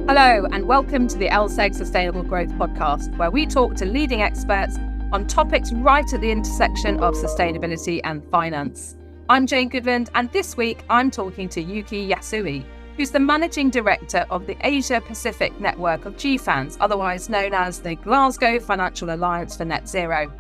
Hello, and welcome to the LSEG Sustainable Growth podcast, where we talk to leading experts on topics right at the intersection of sustainability and finance. I'm Jane Goodland, and this week I'm talking to Yuki Yasui, who's the Managing Director of the Asia Pacific network of GFANZ, otherwise known as the Glasgow Financial Alliance for Net Zero.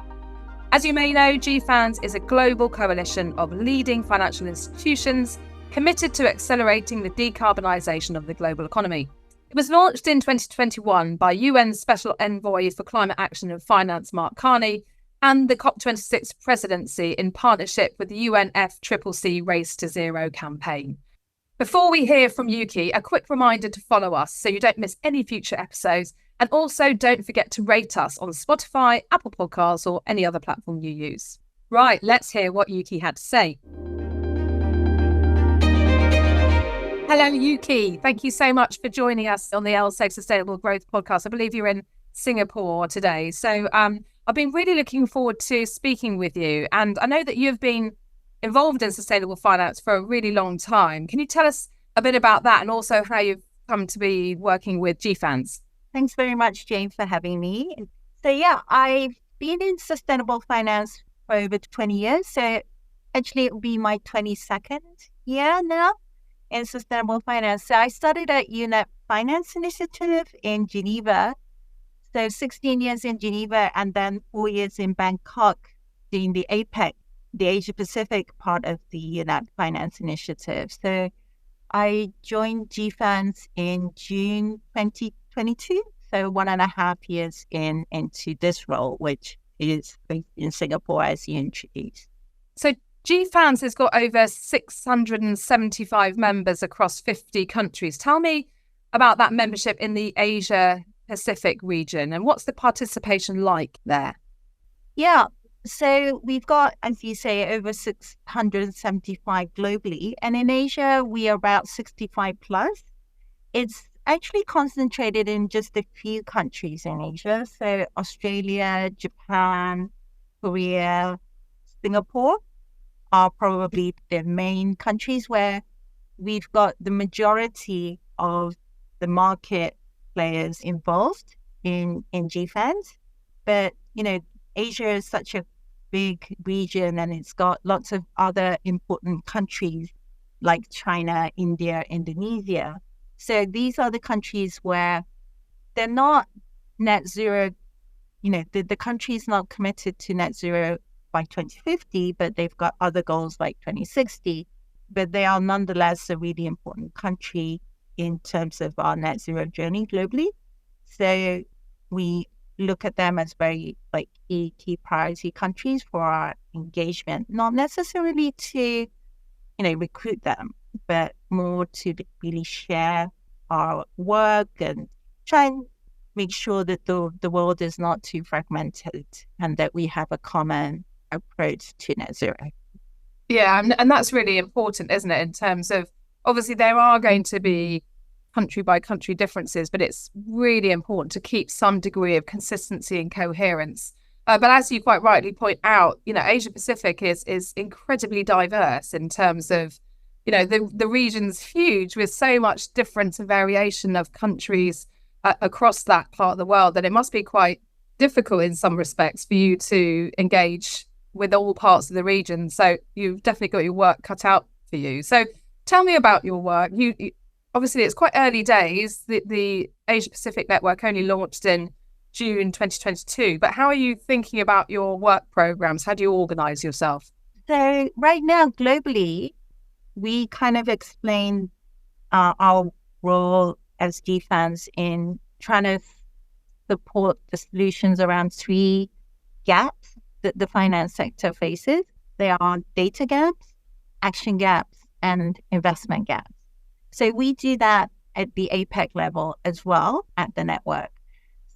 As you may know, GFANZ is a global coalition of leading financial institutions committed to accelerating the decarbonisation of the global economy. It was launched in 2021 by UN Special Envoy for Climate Action and Finance Mark Carney and the COP26 presidency in partnership with the UNFCCC Race to Zero campaign. Before we hear from Yuki, a quick reminder to follow us so you don't miss any future episodes, and also don't forget to rate us on Spotify, Apple Podcasts or any other platform you use. Right, let's hear what Yuki had to say. Hello, Yuki. Thank you so much for joining us on the LSEG Sustainable Growth podcast. I believe you're in Singapore today. So I've been really looking forward to speaking with you. And I know that you've been involved in sustainable finance for a really long time. Can you tell us a bit about that and also how you've come to be working with GFANZ? Thanks very much, Jane, for having me. So I've been in sustainable finance for over 20 years. So actually it will be my 22nd year now in sustainable finance. So I started at UNEP Finance Initiative in Geneva. So 16 years in Geneva and then 4 years in Bangkok doing the APAC, the Asia Pacific part of the UNEP Finance Initiative. So I joined GFANZ in June 2022. So 1.5 years into this role, which is based in Singapore, as you introduced. So GFANZ has got over 675 members across 50 countries. Tell me about that membership in the Asia Pacific region and what's the participation like there? Yeah, so we've got, as you say, over 675 globally. And in Asia, we are about 65 plus. It's actually concentrated in just a few countries in Asia. So Australia, Japan, Korea, Singapore are probably the main countries where we've got the majority of the market players involved in GFANZ. But, Asia is such a big region and it's got lots of other important countries like China, India, Indonesia. So these are the countries where they're not net zero, the country's not committed to net zero by 2050, but they've got other goals like 2060, but they are nonetheless a really important country in terms of our net zero journey globally. So we look at them as very key priority countries for our engagement, not necessarily to, recruit them, but more to really share our work and try and make sure that the world is not too fragmented and that we have a common approach to net zero. Yeah, and that's really important, isn't it? In terms of, obviously there are going to be country by country differences, but it's really important to keep some degree of consistency and coherence. But as you quite rightly point out, Asia Pacific is incredibly diverse in terms of, the region's huge with so much difference and variation of countries across that part of the world that it must be quite difficult in some respects for you to engage with all parts of the region. So you've definitely got your work cut out for you. So tell me about your work. You obviously it's quite early days. The Asia Pacific Network only launched in June 2022, but how are you thinking about your work programs? How do you organize yourself? So right now, globally, we kind of explain our role as GFANZ in trying to support the solutions around 3 gaps that the finance sector faces. They are data gaps, action gaps, and investment gaps. So we do that at the APAC level as well at the network.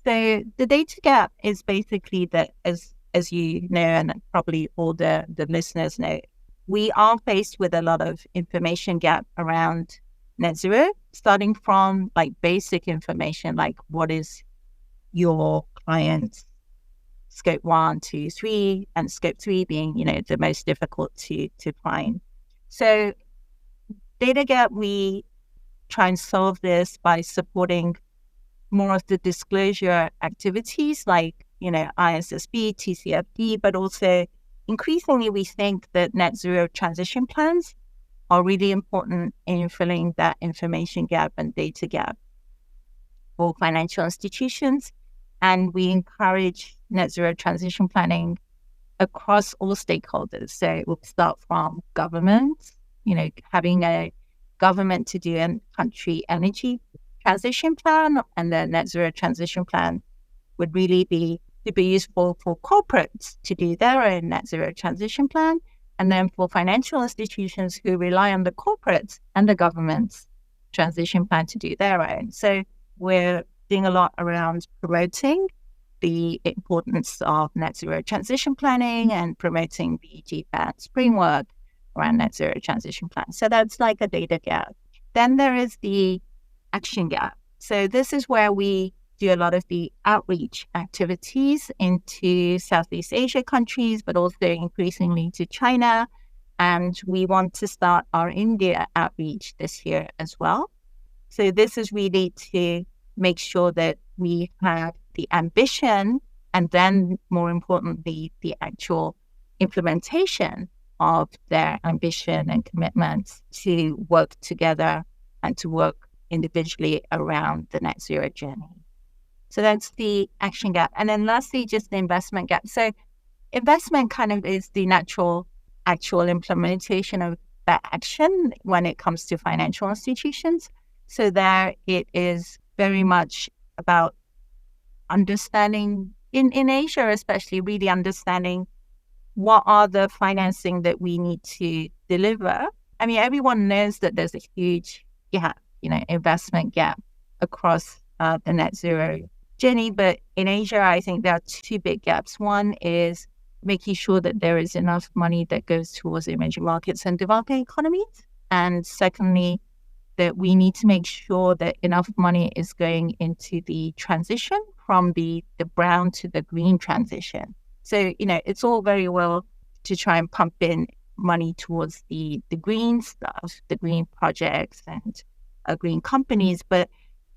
So the data gap is basically that, as you know, and probably all the listeners know, we are faced with a lot of information gap around net zero, starting from basic information like what is your client's scope 1, 2, 3, and scope 3 being, the most difficult to find. So data gap, we try and solve this by supporting more of the disclosure activities like, ISSB, TCFD, but also increasingly we think that net zero transition plans are really important in filling that information gap and data gap for financial institutions. And we encourage net zero transition planning across all stakeholders. So we'll start from governments, having a government to do a country energy transition plan, and the net zero transition plan would really be super useful for corporates to do their own net zero transition plan, and then for financial institutions who rely on the corporates and the government's transition plan to do their own. So we're doing a lot around promoting the importance of net zero transition planning and promoting the GFANZ framework around net zero transition plan. So that's like a data gap. Then there is the action gap. So this is where we do a lot of the outreach activities into Southeast Asia countries, but also increasingly to China. And we want to start our India outreach this year as well. So this is really to make sure that we have the ambition and then, more importantly, the actual implementation of their ambition and commitments to work together and to work individually around the net zero journey. So that's the action gap. And then lastly, just the investment gap. So investment kind of is the natural actual implementation of that action when it comes to financial institutions. So there it is very much about understanding, in Asia especially, really understanding what are the financing that we need to deliver. I mean, everyone knows that there's a huge gap, investment gap across the net zero journey. But in Asia, I think there are two big gaps. One is making sure that there is enough money that goes towards emerging markets and developing economies. And secondly, that we need to make sure that enough money is going into the transition from the brown to the green transition. So, it's all very well to try and pump in money towards the green stuff, the green projects and green companies. But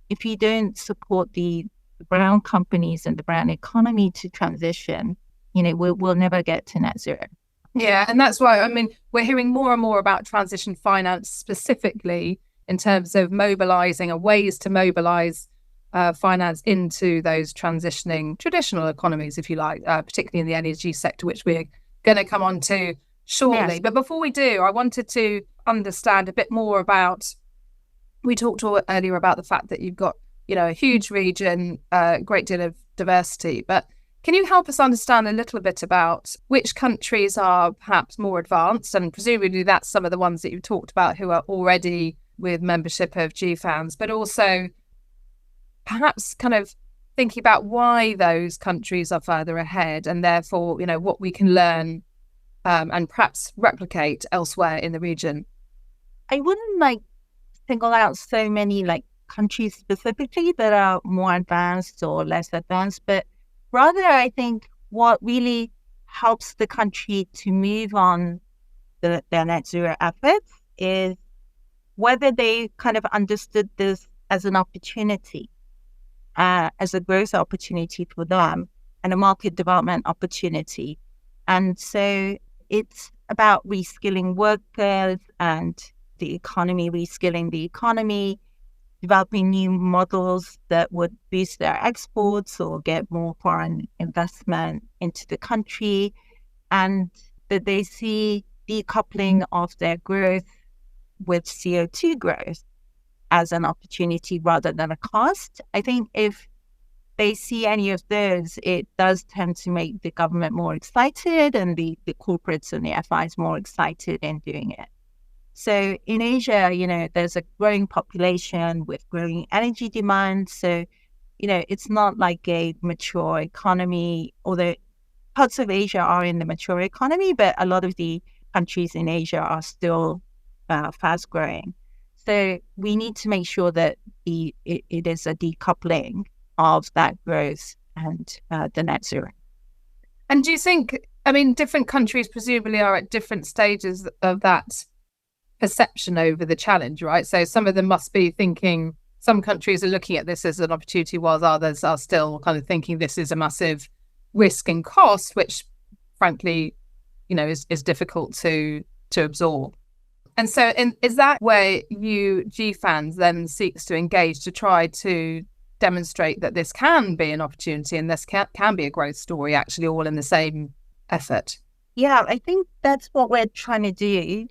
if you don't support the brown companies and the brown economy to transition, we'll never get to net zero. Yeah, and that's why, we're hearing more and more about transition finance specifically in terms of mobilizing or ways to mobilize finance into those transitioning traditional economies, if you like, particularly in the energy sector, which we're going to come on to shortly. Yes. But before we do, I wanted to understand a bit more about, we talked earlier about the fact that you've got, a huge region, a great deal of diversity, but can you help us understand a little bit about which countries are perhaps more advanced? And presumably that's some of the ones that you've talked about who are already with membership of GFANZ, but also perhaps kind of thinking about why those countries are further ahead and therefore, what we can learn and perhaps replicate elsewhere in the region. I wouldn't single out so many countries specifically that are more advanced or less advanced, but rather I think what really helps the country to move on their net zero efforts is whether they kind of understood this as an opportunity, as a growth opportunity for them and a market development opportunity. And so it's about reskilling workers and the economy, reskilling the economy, developing new models that would boost their exports or get more foreign investment into the country, and that they see decoupling of their growth with CO2 growth as an opportunity rather than a cost. I think if they see any of those, it does tend to make the government more excited and the corporates and the FIs more excited in doing it. So in Asia, there's a growing population with growing energy demand. So, it's not like a mature economy, although parts of Asia are in the mature economy, but a lot of the countries in Asia are still fast growing. So we need to make sure that it is a decoupling of that growth and the net zero. And do you think, different countries presumably are at different stages of that perception over the challenge, right? So some of them must be thinking, some countries are looking at this as an opportunity, while others are still kind of thinking this is a massive risk and cost, which frankly, is difficult to absorb. And so is that where GFANZ then seeks to engage to try to demonstrate that this can be an opportunity and this can be a growth story, actually all in the same effort? Yeah, I think that's what we're trying to do.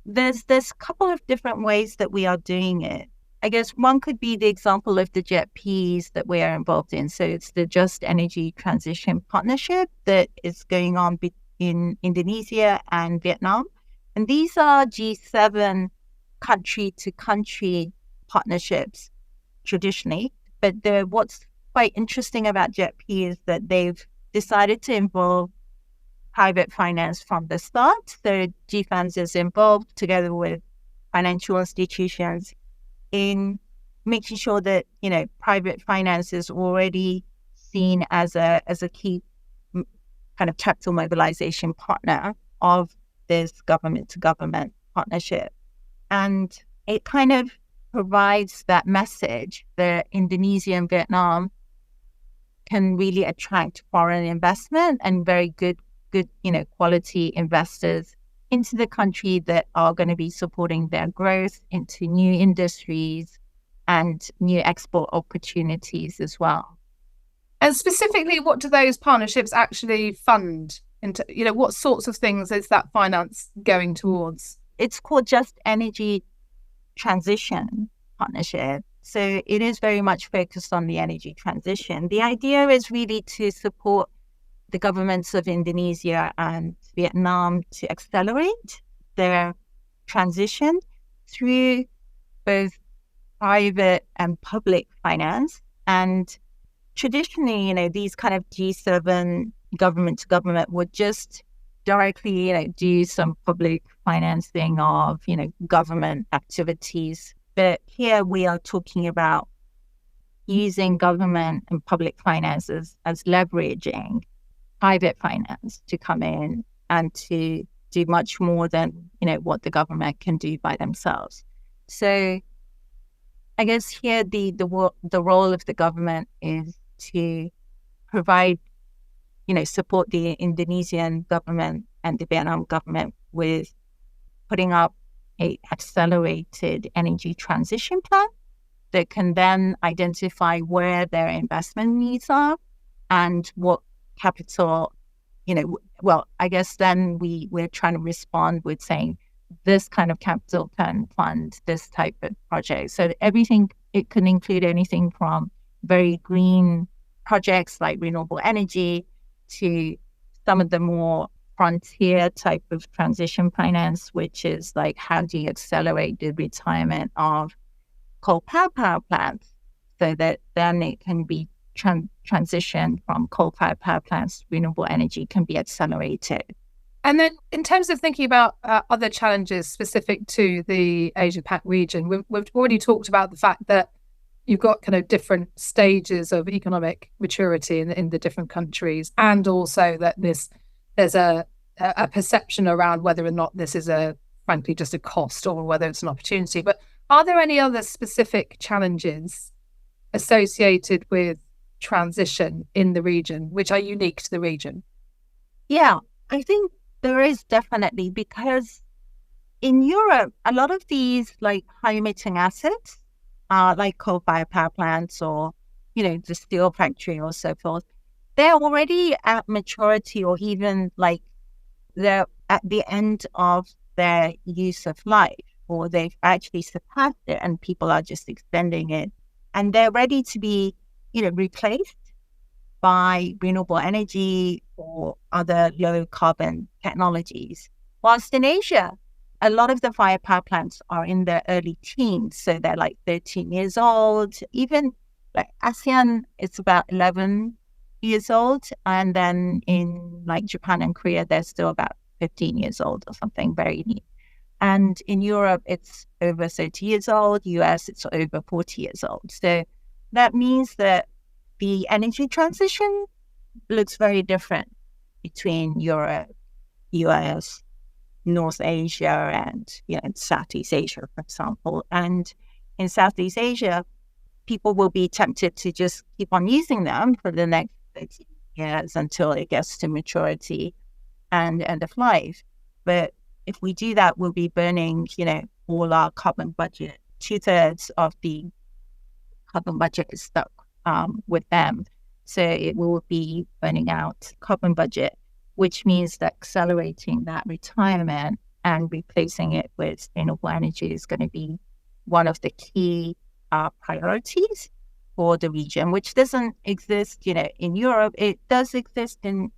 There's a couple of different ways that we are doing it. I guess one could be the example of the JETPs that we are involved in. So it's the Just Energy Transition Partnership that is going on in Indonesia and Vietnam. And these are G7 country-to-country partnerships traditionally. But what's quite interesting about JETP is that they've decided to involve private finance from the start. So GFANZ is involved together with financial institutions in making sure that, private finance is already seen as a key kind of capital mobilization partner of this government-to-government partnership. And it kind of provides that message that Indonesia and Vietnam can really attract foreign investment and very good, quality investors into the country that are going to be supporting their growth into new industries and new export opportunities as well. And specifically, what do those partnerships actually fund? What sorts of things is that finance going towards? It's called Just Energy Transition Partnership. So it is very much focused on the energy transition. The idea is really to support the governments of Indonesia and Vietnam to accelerate their transition through both private and public finance. And traditionally, these kind of G7 government to government would just directly, do some public financing of, government activities. But here we are talking about using government and public finances as leveraging private finance to come in and to do much more than, what the government can do by themselves. So I guess here the role of the government is to provide, support the Indonesian government and the Vietnam government with putting up a accelerated energy transition plan that can then identify where their investment needs are and what capital, I guess then we're trying to respond with saying this kind of capital can fund this type of project. So everything, it can include anything from very green projects like renewable energy to some of the more frontier type of transition finance, which is like how do you accelerate the retirement of coal-powered power plants so that then it can be transition from coal-fired power plants, renewable energy can be accelerated. And then in terms of thinking about other challenges specific to the Asia-Pac region, we've already talked about the fact that you've got kind of different stages of economic maturity in the different countries, and also that there's a perception around whether or not this is frankly just a cost or whether it's an opportunity. But are there any other specific challenges associated with transition in the region which are unique to the region? Yeah, I think there is definitely, because in Europe, a lot of these like high emitting assets, like coal-fired power plants or, the steel factory or so forth, they're already at maturity or even like they're at the end of their use of life, or they've actually surpassed it and people are just extending it. And they're ready to be, replaced by renewable energy or other low carbon technologies. Whilst in Asia, a lot of the fire power plants are in their early teens. So they're like 13 years old. Even like ASEAN, it's about 11 years old. And then in like Japan and Korea, they're still about 15 years old or something, very new. And in Europe, it's over 30 years old. US, it's over 40 years old. So that means that the energy transition looks very different between Europe, US, North Asia and Southeast Asia, for example. And in Southeast Asia, people will be tempted to just keep on using them for the next 30 years until it gets to maturity and end of life. But if we do that, we'll be burning, all our carbon budget. 2/3 of the carbon budget is stuck with them. So it will be burning out carbon budget, which means that accelerating that retirement and replacing it with sustainable energy is going to be one of the key priorities for the region, which doesn't exist, in Europe. It does exist in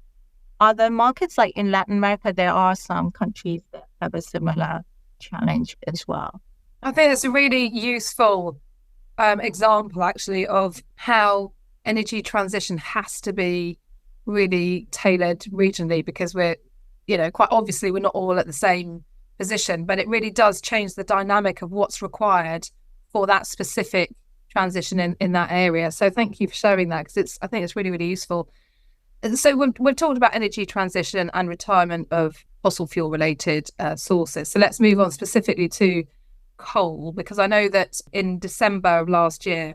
other markets, like in Latin America. There are some countries that have a similar challenge as well. I think it's a really useful example, actually, of how energy transition has to be really tailored regionally, because we're, quite obviously we're not all at the same position, but it really does change the dynamic of what's required for that specific transition in that area. So thank you for sharing that, because I think it's really, really useful. So we've talked about energy transition and retirement of fossil fuel related sources. So let's move on specifically to coal, because I know that in December of last year,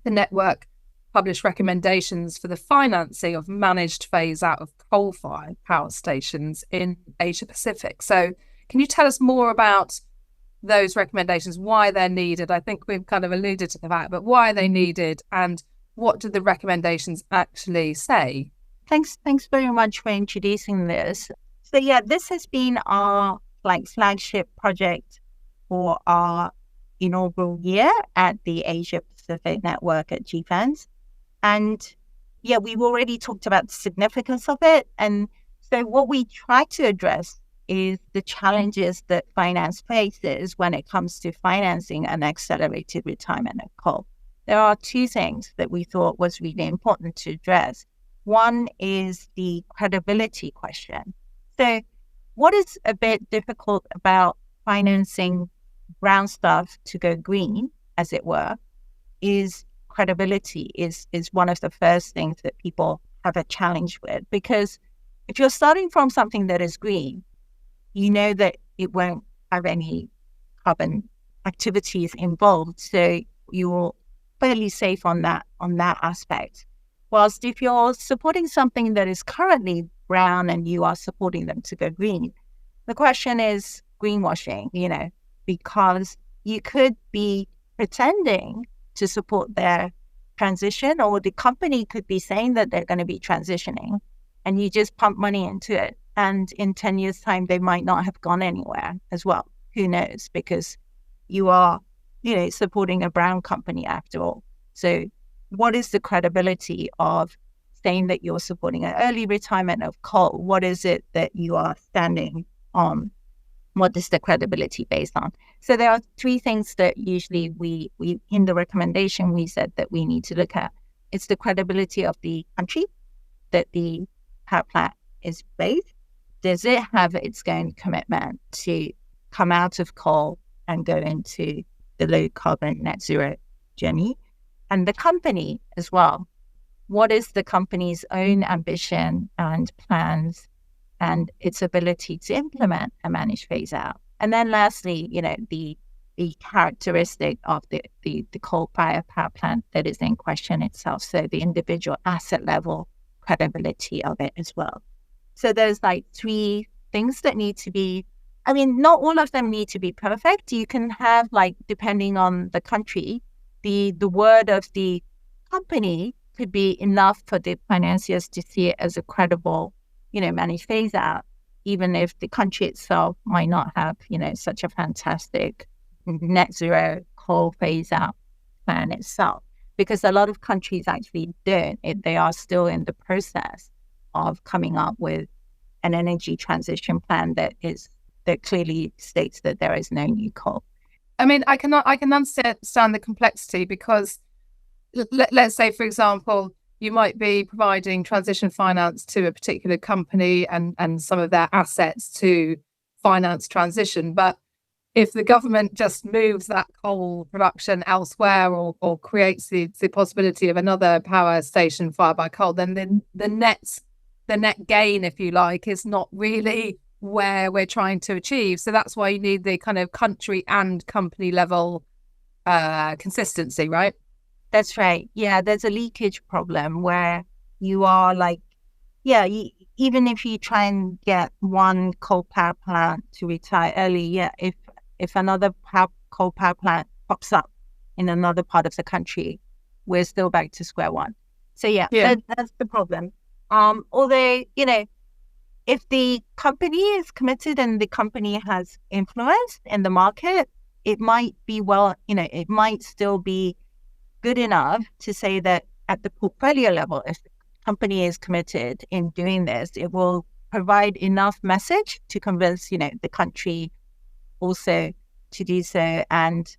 the network published recommendations for the financing of managed phase out of coal-fired power stations in Asia Pacific. So can you tell us more about those recommendations, why they're needed? I think we've kind of alluded to the fact, but why are they needed, and what do the recommendations actually say? Thanks very much for introducing this. So this has been our flagship project for our inaugural year at the Asia Pacific Network at GFANZ. And we've already talked about the significance of it. And so what we try to address is the challenges that finance faces when it comes to financing an accelerated retirement of coal. There are two things that we thought was really important to address. One is the credibility question. So what is a bit difficult about financing brown stuff to go green, as it were, is credibility is one of the first things that people have a challenge with. Because if you're starting from something that is green, you know that it won't have any carbon activities involved. So you're fairly safe on that aspect. Whilst if you're supporting something that is currently brown and you are supporting them to go green, the question is greenwashing, because you could be pretending to support their transition, or the company could be saying that they're going to be transitioning, and you just pump money into it. And in 10 years' time, they might not have gone anywhere as well. Who knows? Because you are, supporting a brown company after all. So what is the credibility of saying that you're supporting an early retirement of coal? What is it that you are standing on? What is the credibility based on? So there are three things that usually we in the recommendation, we said that we need to look at. It's the credibility of the country that the power plant is based. Does it have its own commitment to come out of coal and go into the low carbon net zero journey? And the company as well. What is the company's own ambition and plans and its ability to implement a managed phase out? And then lastly, the characteristic of the coal-fired power plant that is in question itself. So the individual asset level credibility of it as well. So there's three things that need to be, not all of them need to be perfect. You can have depending on the country, the word of the company could be enough for the financiers to see it as a credible, managed phase out, even if the country itself might not have, such a fantastic net zero coal phase out plan itself. Because a lot of countries actually don't. They are still in the process of coming up with an energy transition plan that clearly states that there is no new coal. I can understand the complexity, because let's say, for example, you might be providing transition finance to a particular company and some of their assets to finance transition. But if the government just moves that coal production elsewhere or creates the possibility of another power station fired by coal, then the net gain, if you like, is not really where we're trying to achieve. So that's why you need the kind of country and company level consistency, right? That's right. Yeah, there's a leakage problem where you are like, yeah, even if you try and get one coal power plant to retire early, yeah, if another coal power plant pops up in another part of the country, we're still back to square one. So yeah. That's the problem. Although, if the company is committed and the company has influence in the market, it might be it might still be good enough to say that at the portfolio level, if the company is committed in doing this, it will provide enough message to convince, the country also to do so. And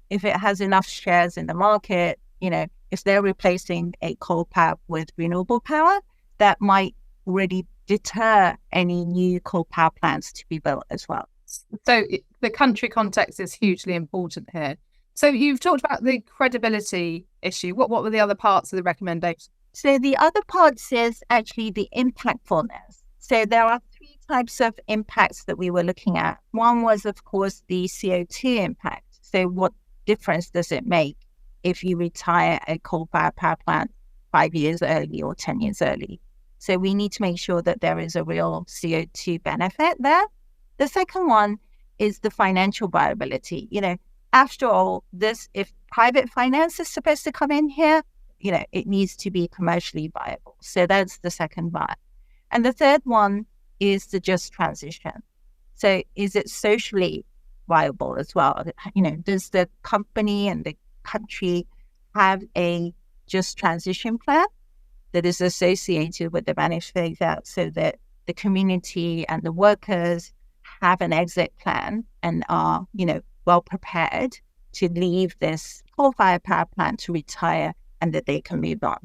if it has enough shares in the market, if they're replacing a coal power with renewable power, that might already deter any new coal power plants to be built as well. So the country context is hugely important here. So you've talked about the credibility issue. What were the other parts of the recommendation? So the other parts is actually the impactfulness. So there are 3 types of impacts that we were looking at. One was, of course, the CO2 impact. So what difference does it make if you retire a coal-fired power plant 5 years early or 10 years early? So we need to make sure that there is a real CO2 benefit there. The second one is the financial viability. After all, if private finance is supposed to come in here, it needs to be commercially viable. So that's the second part. And the third one is the just transition. So is it socially viable as well? Does the company and the country have a just transition plan that is associated with the benefit so that the community and the workers have an exit plan and are, well prepared to leave this coal-fired power plant to retire and that they can move on.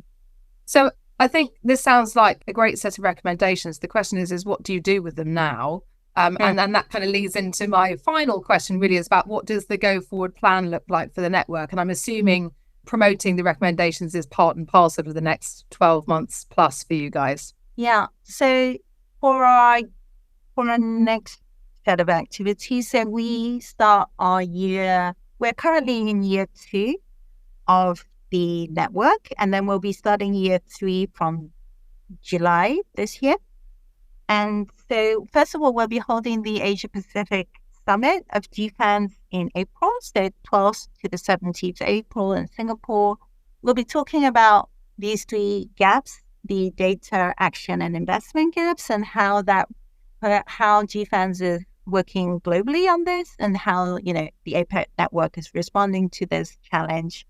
So I think this sounds like a great set of recommendations. The question is what do you do with them now? And then that kind of leads into my final question, really, is about what does the go forward plan look like for the network? And I'm assuming promoting the recommendations is part and parcel of the next 12 months plus for you guys. Yeah. So for our next set of activities, so we start our year, we're currently in year 2 of the network, and then we'll be starting year 3 from July this year. And so first of all, we'll be holding the Asia Pacific Summit of GFANZ in April, so 12th to the 17th of April in Singapore. We'll be talking about these 3 gaps, the data, action, and investment gaps, and how GFANZ is working globally on this, and how, the APAC network is responding to this challenge.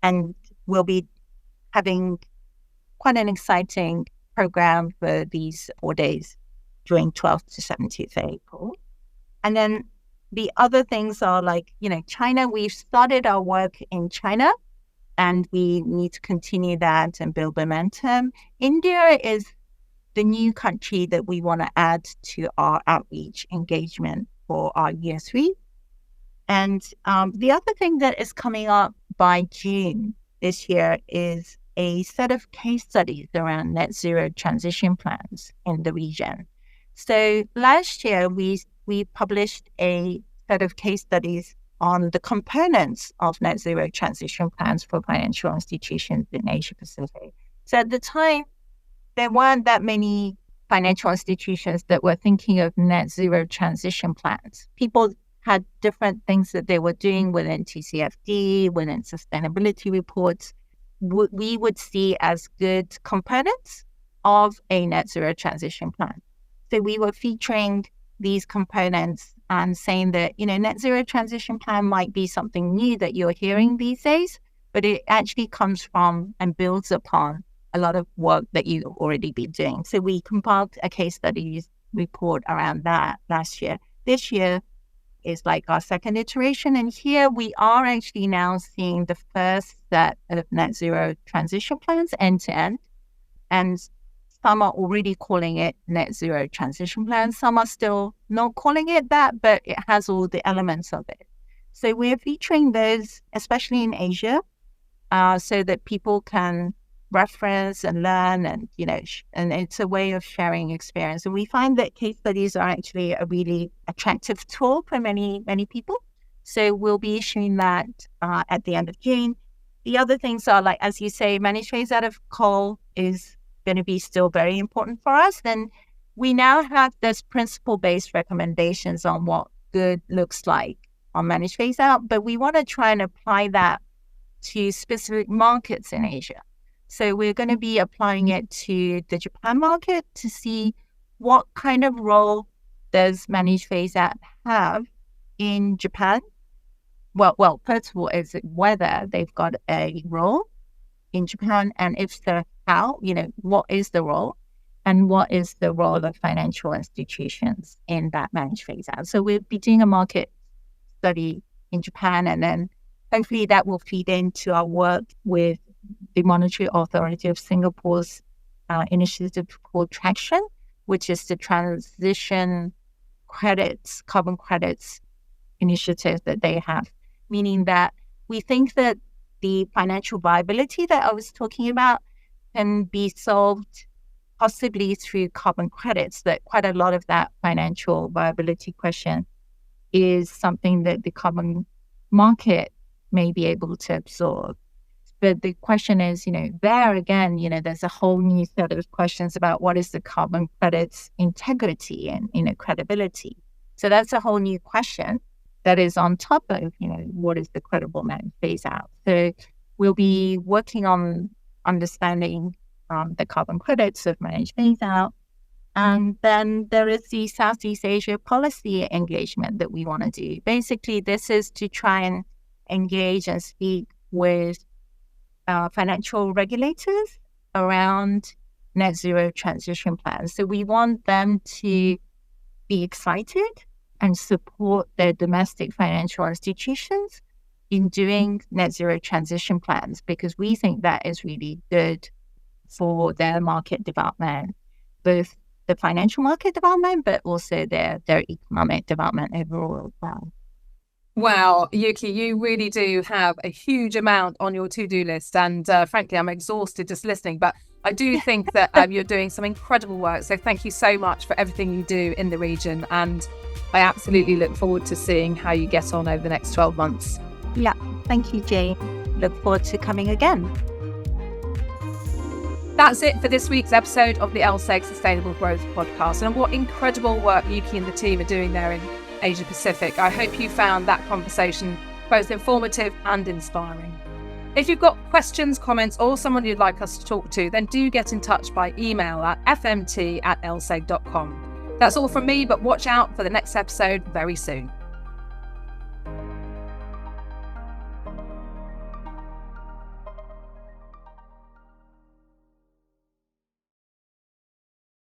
And we'll be having quite an exciting program for these 4 days during 12th to 17th of April. And then the other things are like, China, we've started our work in China and we need to continue that and build momentum. India is the new country that we want to add to our outreach engagement for our year 3. And the other thing that is coming up by June this year is a set of case studies around net zero transition plans in the region. So last year, we published a set of case studies on the components of net zero transition plans for financial institutions in Asia Pacific. So at the time, there weren't that many financial institutions that were thinking of net zero transition plans. People had different things that they were doing within TCFD, within sustainability reports, we would see as good components of a net zero transition plan. So we were featuring these components and saying that, net zero transition plan might be something new that you're hearing these days, but it actually comes from and builds upon a lot of work that you've already been doing. So we compiled a case studies report around that last year. This year is like our second iteration. And here we are actually now seeing the first set of net zero transition plans end to end. And some are already calling it net zero transition plans. Some are still not calling it that, but it has all the elements of it. So we're featuring those, especially in Asia, so that people can reference and learn, and and it's a way of sharing experience. And we find that case studies are actually a really attractive tool for many people. So we'll be issuing that at the end of June. The other things are, like, as you say, managed phase out of coal is going to be still very important for us. Then we now have this principle-based recommendations on what good looks like on managed phase out, but we want to try and apply that to specific markets in Asia. So we're going to be applying it to the Japan market to see what kind of role does managed phase out have in Japan. Well, first of all, is it whether they've got a role in Japan, and if so, how, what is the role, and what is the role of financial institutions in that managed phase out. So we'll be doing a market study in Japan, and then hopefully that will feed into our work with the Monetary Authority of Singapore's initiative called Traction, which is the transition credits, carbon credits initiative that they have. Meaning that we think that the financial viability that I was talking about can be solved possibly through carbon credits, that quite a lot of that financial viability question is something that the carbon market may be able to absorb. But the question is, there again, there's a whole new set of questions about what is the carbon credits integrity and, credibility. So that's a whole new question that is on top of, what is the credible managed phase out. So we'll be working on understanding the carbon credits of managed phase out. And then there is the Southeast Asia policy engagement that we want to do. Basically, this is to try and engage and speak with financial regulators around net zero transition plans. So we want them to be excited and support their domestic financial institutions in doing net zero transition plans, because we think that is really good for their market development, both the financial market development, but also their economic development overall as well. Wow, Yuki, you really do have a huge amount on your to-do list. And frankly, I'm exhausted just listening. But I do think that you're doing some incredible work. So thank you so much for everything you do in the region. And I absolutely look forward to seeing how you get on over the next 12 months. Yeah, thank you, Jane. Look forward to coming again. That's it for this week's episode of the LSEG Sustainable Growth podcast. And what incredible work Yuki and the team are doing there in Asia Pacific. I hope you found that conversation both informative and inspiring. If you've got questions, comments, or someone you'd like us to talk to, then do get in touch by email at fmt@lseg.com. That's all from me, but watch out for the next episode very soon.